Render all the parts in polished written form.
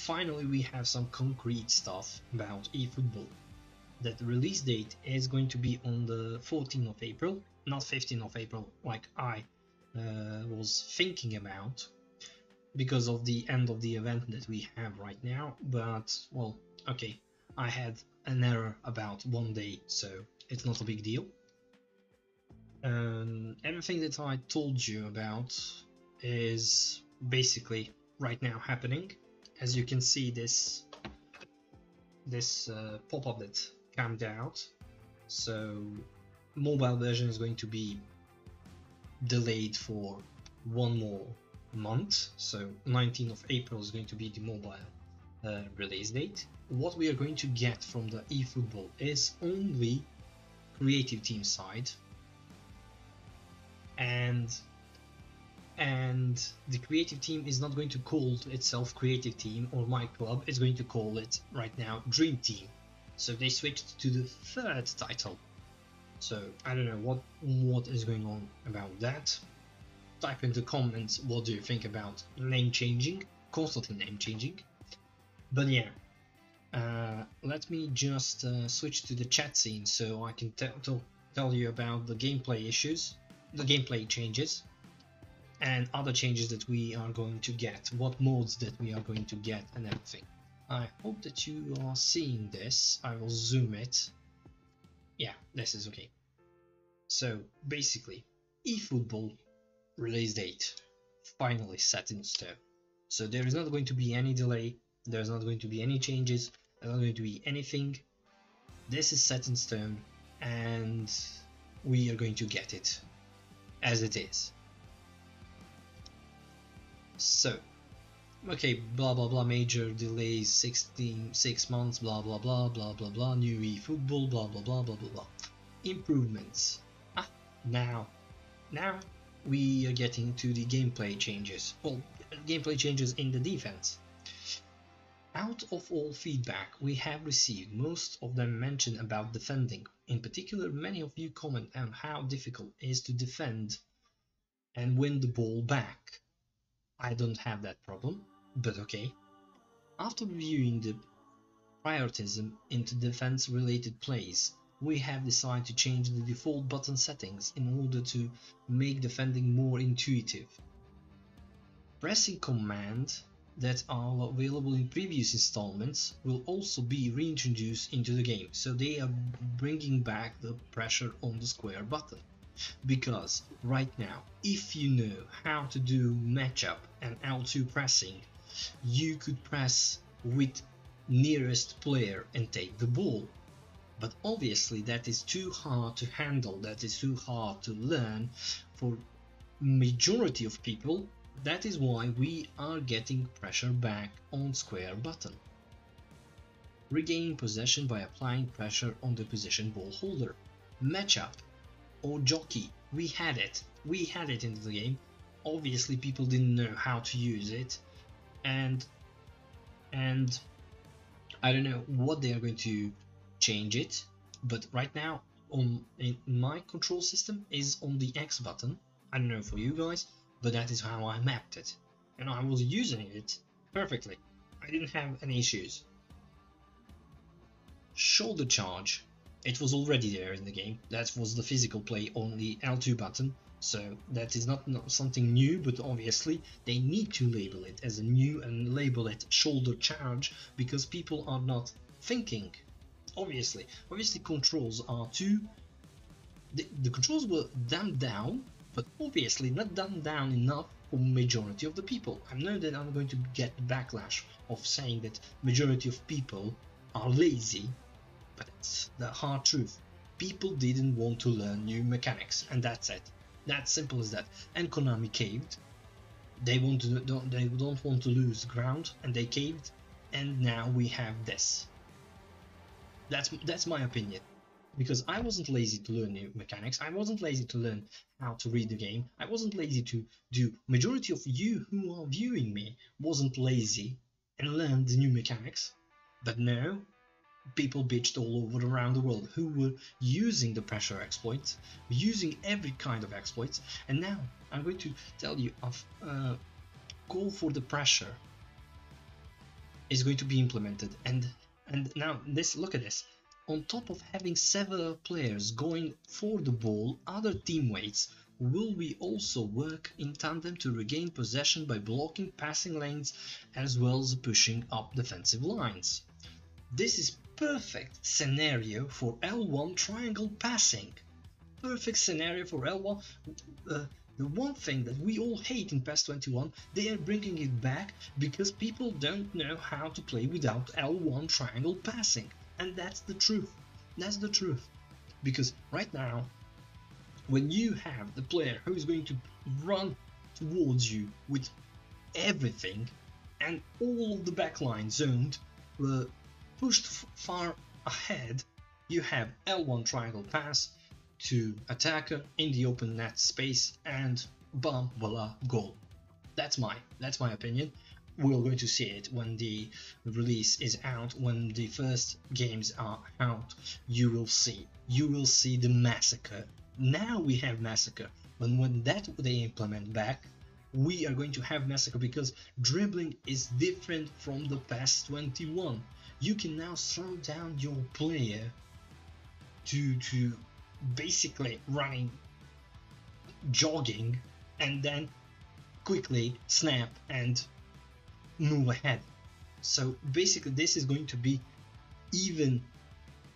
finally we have some concrete stuff about eFootball. That the release date is going to be on the 14th of April, not 15th of April like I was thinking about, because of the end of the event that we have right now. But well, okay, I had an error about 1 day, so it's not a big deal. Everything that I told you about is basically right now happening. As you can see, this pop-up that came out, so mobile version is going to be delayed for 1 more month, so 19th of April is going to be the mobile release date. What we are going to get from the eFootball is only creative team side, and the creative team is not going to call itself creative team or my club, it's going to call it right now dream team. So they switched to the third title. So I don't know what is going on about that. Type in the comments what do you think about name changing, constantly name changing. But yeah, let me just switch to the chat scene so I can tell you about the gameplay issues, the gameplay changes, and other changes that we are going to get, what modes that we are going to get and everything. I hope that you are seeing this. I will zoom it. Yeah, this is okay. So basically, eFootball release date finally set in stone. So there is not going to be any delay, there's not going to be any changes, there's not going to be anything. This is set in stone and we are going to get it as it is. So, okay, blah blah blah, major delays, 6 months, blah blah blah blah blah blah, new eFootball, blah blah blah blah blah blah. Improvements. Now we are getting to the gameplay changes. Well, gameplay changes in the defense. Out of all feedback we have received, most of them mention about defending. In particular, many of you comment on how difficult it is to defend and win the ball back. I don't have that problem, but okay. After reviewing the prioritism into defense-related plays, we have decided to change the default button settings in order to make defending more intuitive. Pressing commands that are available in previous installments will also be reintroduced into the game, so they are bringing back the pressure on the square button. Because right now, if you know how to do matchup and L2 pressing, you could press with nearest player and take the ball. But obviously that is too hard to handle, that is too hard to learn for majority of people. That is why we are getting pressure back on square button. Regaining possession by applying pressure on the position ball holder. Matchup or jockey, we had it in the game. Obviously people didn't know how to use it, and I don't know what they are going to change it, but right now in my control system is on the X button. I don't know for you guys, but that is how I mapped it, and I was using it perfectly. I didn't have any issues. Shoulder charge, it was already there in the game. That was the physical play on the L2 button, so that is not something new, but obviously they need to label it as a new and label it shoulder charge, because people are not thinking. Obviously controls are too... The controls were dumbed down, but obviously not dumbed down enough for majority of the people. I know that I'm going to get backlash of saying that majority of people are lazy, but it's the hard truth. People didn't want to learn new mechanics, and that's it. That's simple as that. And Konami caved. They don't want to lose ground, and they caved, and now we have this. That's my opinion. Because I wasn't lazy to learn new mechanics, I wasn't lazy to learn how to read the game, I wasn't lazy to do... Majority of you who are viewing me wasn't lazy and learned the new mechanics, but no, people bitched all over around the world who were using the pressure exploits, using every kind of exploits, and now I'm going to tell you of call for the pressure. is going to be implemented, and now this, look at this. On top of having several players going for the ball, other teammates will we also work in tandem to regain possession by blocking passing lanes as well as pushing up defensive lines. This is perfect scenario for L1 triangle passing. Perfect scenario for L1. The one thing that we all hate in PES 21, they are bringing it back because people don't know how to play without L1 triangle passing. And that's the truth. That's the truth. Because right now, when you have the player who is going to run towards you with everything and all of the backline zoned, pushed far ahead, you have L1 triangle pass to attacker in the open net space, and bam, voila, goal. That's my opinion. We're going to see it when the release is out, when the first games are out. You will see the massacre. Now we have massacre, but when that they implement back, we are going to have massacre, because dribbling is different from the PES 21. You can now slow down your player to basically running, jogging, and then quickly snap and move ahead. So basically this is going to be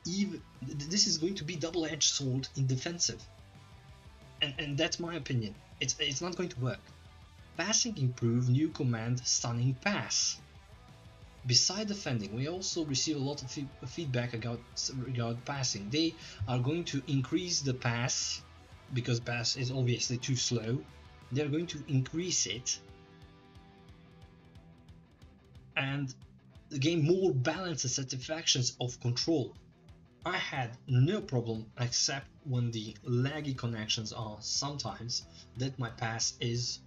this is going to be double-edged sword in defensive, and that's my opinion. It's not going to work. Passing improve, new command, stunning pass. Beside defending, we also receive a lot of feedback regarding passing. They are going to increase the pass, because pass is obviously too slow. They're going to increase it and gain more balance and satisfactions of control. I had no problem, except when the laggy connections are sometimes that my pass is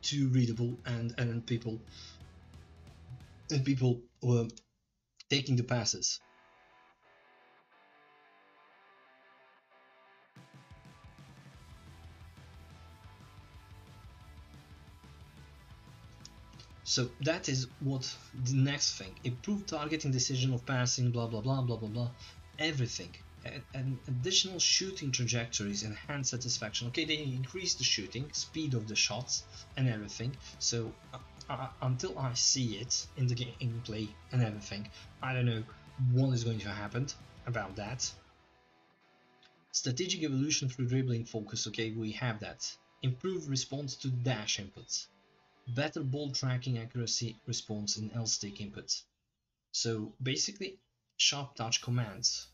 too readable and people were taking the passes. So that is what the next thing. Improve targeting, decision of passing, blah blah blah blah blah blah, everything. And additional shooting trajectories, enhance satisfaction. Okay, they increase the shooting speed of the shots and everything. So until I see it in the gameplay and everything, I don't know what is going to happen about that. Strategic evolution through dribbling focus. Okay, we have that. Improve response to dash inputs. Better ball tracking accuracy response in L-stick inputs. So basically, sharp touch commands.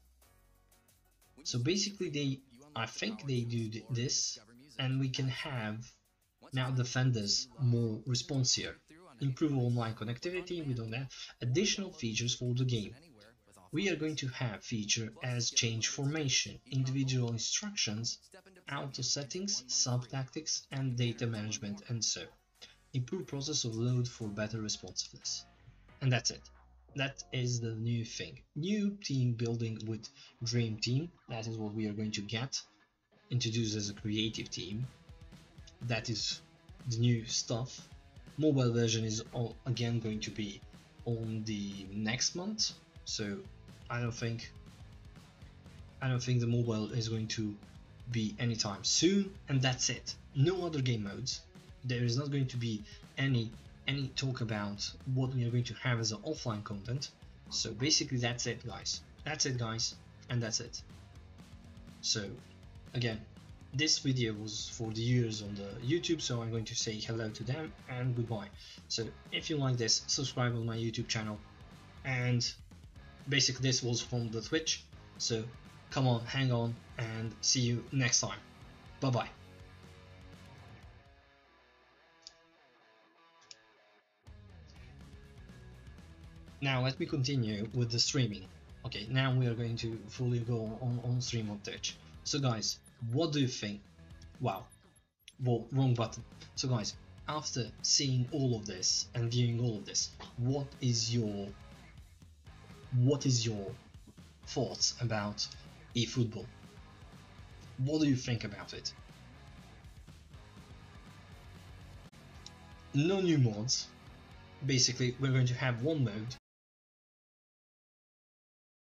So basically I think they do this, and we can have now defenders more responsive. Improve online connectivity, we don't have additional features for the game. We are going to have feature as change formation, individual instructions, auto settings, sub tactics, and data management, and so. Improve process of load for better responsiveness. And that's it. That is the new thing. New team building with Dream Team. That is what we are going to get. Introduced as a creative team. That is the new stuff. Mobile version is again going to be on the next month. So I don't think the mobile is going to be anytime soon. And that's it. No other game modes. There is not going to be any talk about what we are going to have as an offline content. So basically that's it, guys. That's it, guys, and that's it. So again, this video was for the viewers on the YouTube, so I'm going to say hello to them and goodbye. So if you like this, subscribe on my YouTube channel, and basically this was from the Twitch. So come on, hang on, and see you next time. Bye bye. Now let me continue with the streaming. Okay, now we are going to fully go on stream on Twitch. So guys, what do you think? Wow, well, wrong button. So guys, after seeing all of this and viewing all of this, what is your thoughts about eFootball? What do you think about it? No new mods, basically we're going to have one mode